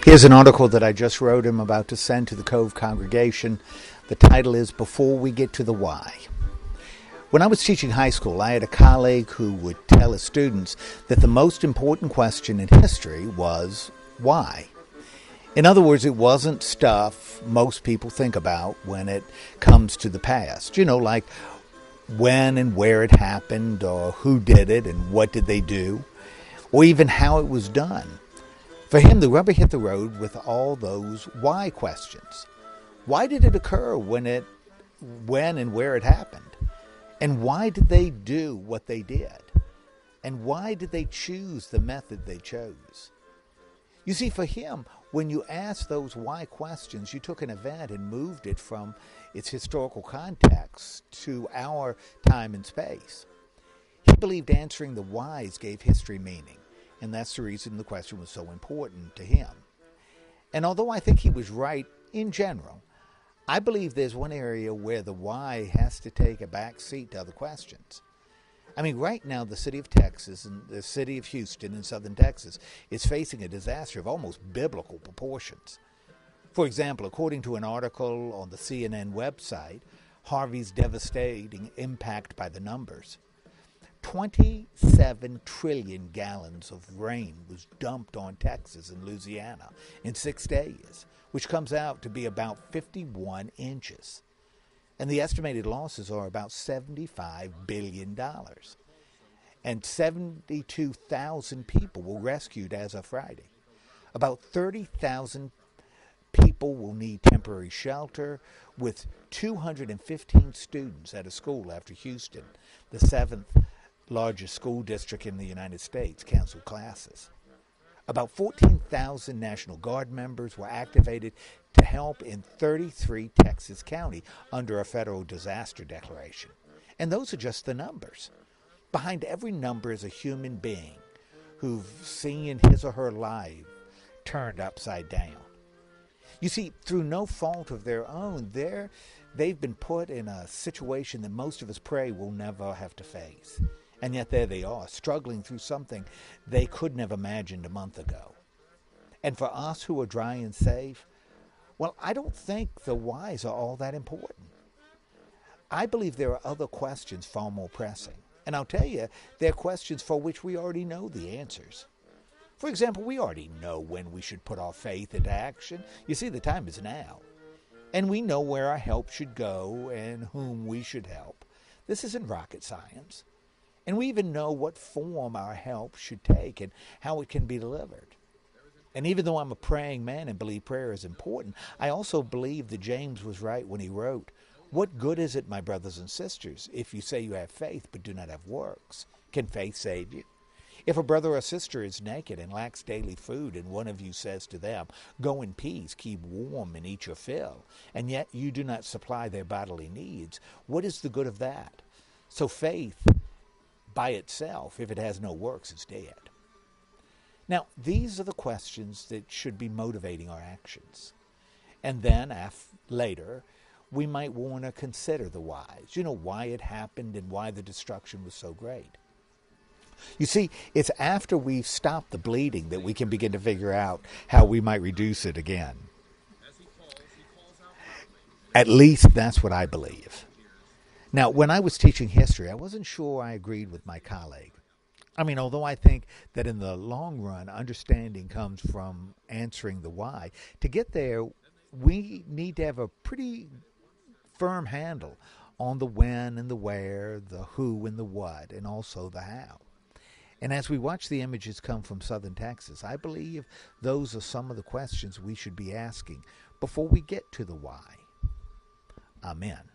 Here's an article that I just wrote. I'm about to send to the Cove congregation. The title is Before We Get to the Why. When I was teaching high school, I had a colleague who would tell his students that the most important question in history was why. In other words, it wasn't stuff most people think about when it comes to the past. You know, like when and where it happened, or who did it and what did they do, or even how it was done. For him, the rubber hit the road with all those why questions. Why did it occur when and where it happened? And why did they do what they did? And why did they choose the method they chose? You see, for him, when you asked those why questions, you took an event and moved it from its historical context to our time and space. He believed answering the whys gave history meaning, and that's the reason the question was so important to him. And although I think he was right in general, I believe there's one area where the why has to take a back seat to other questions. I mean, right now, the city of Texas and the city of Houston in southern Texas is facing a disaster of almost biblical proportions. For example, according to an article on the CNN website, Harvey's devastating impact by the numbers. 27 trillion gallons of rain was dumped on Texas and Louisiana in 6 days, which comes out to be about 51 inches. And the estimated losses are about $75 billion. And 72,000 people were rescued as of Friday. About 30,000 people will need temporary shelter, with 215 students at a school after Houston, the seventh largest school district in the United States, canceled classes. About 14,000 National Guard members were activated to help in 33 Texas counties under a federal disaster declaration. And those are just the numbers. Behind every number is a human being who've seen his or her life turned upside down. You see, through no fault of their own, they've been put in a situation that most of us pray we'll never have to face. And yet there they are, struggling through something they couldn't have imagined a month ago. And for us who are dry and safe, well, I don't think the whys are all that important. I believe there are other questions far more pressing. And I'll tell you, they're questions for which we already know the answers. For example, we already know when we should put our faith into action. You see, the time is now. And we know where our help should go and whom we should help. This isn't rocket science. And we even know what form our help should take and how it can be delivered. And even though I'm a praying man and believe prayer is important, I also believe that James was right when he wrote, "What good is it, my brothers and sisters, if you say you have faith but do not have works? Can faith save you? If a brother or sister is naked and lacks daily food, and one of you says to them, 'Go in peace, keep warm and eat your fill,' and yet you do not supply their bodily needs, what is the good of that?" So faith by itself, if it has no works, is dead. Now, these are the questions that should be motivating our actions. And then, later, we might want to consider the whys. You know, why it happened and why the destruction was so great. You see, it's after we've stopped the bleeding that we can begin to figure out how we might reduce it again. At least that's what I believe. Now, when I was teaching history, I wasn't sure I agreed with my colleague. I mean, although I think that in the long run, understanding comes from answering the why, to get there, we need to have a pretty firm handle on the when and the where, the who and the what, and also the how. And as we watch the images come from southern Texas, I believe those are some of the questions we should be asking before we get to the why. Amen.